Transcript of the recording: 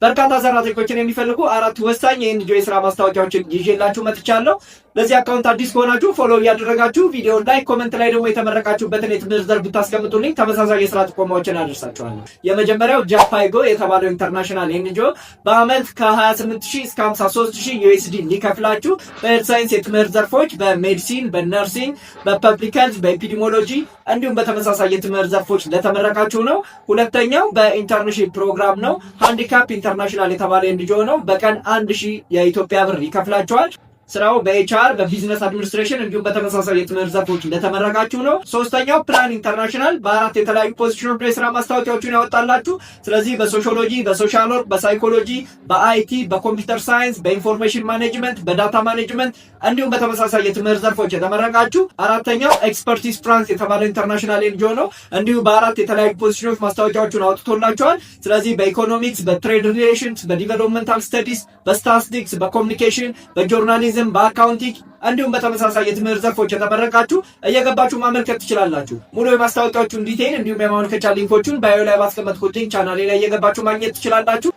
በርካታ ሰራተኞችን የሚፈልጉ 4 ወሳኝ የኤንጂኦ የስራ ማስታወቂያዎችን ይዤላችሁ መጥቻለሁ። ለዚህ አካውንት አዲስ ከሆናችሁ ፎሎ እያደረጋችሁ ቪዲዮ ላይ ኮሜንት ላይ ደግሞ የተመረቃችሁበትን የትምህርት ዘርፍ ብታስቀምጡልኝ ተመሳሳይ የስራ ጥቆማዎችን አደርሳችኋለሁ። የመጀመሪያው ጃፓይጎ የተባለው ኢንተርናሽናል ኤንጂኦ በአመት ከ28000 እስከ 53000 ዩኤስዲ ሊከፍላችሁ በሄልዝ ሳይንስ የትምህርት ዘርፎች በሜዲሲን፣ በነርሲንግ፣ በፐብሊክ ሄልዝ፣ በኤፒዲሞሎጂ እንዲሁም በተመሳሳይ የትምህርት ዘርፎች ለተመረቃችሁ ነው። ሁለተኛው በኢንተርንሺፕ ፕሮግራም ነው። ሃንዲካፕ ኢንተርናሽናል የተባለ ኤንጂኦ ነው። በቀን 1000 የኢትዮጵያ ብር ይከፍላችኋል። ስራው በኤችአር በቢዝነስ አድሚኒስትሬሽን እንዲሁም በተመሳሳይ የትምህርት ዘርፎች እንደተመረቃችሁ ነው። ሶስተኛው ፕላን ኢንተርናሽናል በ4 የተለያዩ ፖዚሽኖች ላይ ስራ ማስታወቂያዎችን ያወጣላችሁ። ስለዚህ በሶሺዮሎጂ፣ በሶሻል ወርክ፣ በሳይኮሎጂ፣ በአይቲ፣ በኮምፒውተር ሳይንስ፣ በኢንፎርሜሽን ማኔጅመንት፣ በዳታ ማኔጅመንት እንዲሁም በተመሳሳይ የትምህርት ዘርፎች የተመረቃችሁ። አራተኛው ኤክስፐርቲስ ፍራንስ የተባለው ኢንተርናሽናል ኤንጂኦ ነው። እንዲሁ በ4 የተለያዩ ፖዚሽኖች ማስታወቂያዎችን አውጥቶላችኋል። ስለዚህ በኢኮኖሚክስ፣ በትሬድ ሪሌሽንስ፣ በዲቨሎፕመንታል ስተዲስ፣ በስታቲስቲክስ፣ በኮሚኒኬሽን፣ በጆርናሊዝም፣ በአካውንቲንግ እንዲሁም በተመሳሳይ የትምህርት ዘርፎች የተመረቃችሁ እየገባችሁ ማመልከት ትችላላችሁ። ሙሉ የማስታወቂያዎቹን ዲቴይል እንዲሁም የማመልከቻ ሊንኮቹን ባዮ ላይ ባስቀመጥኩት ሊንክ ቻናሌ ላይ እየገባችሁ ማግኘት ትችላላችሁ።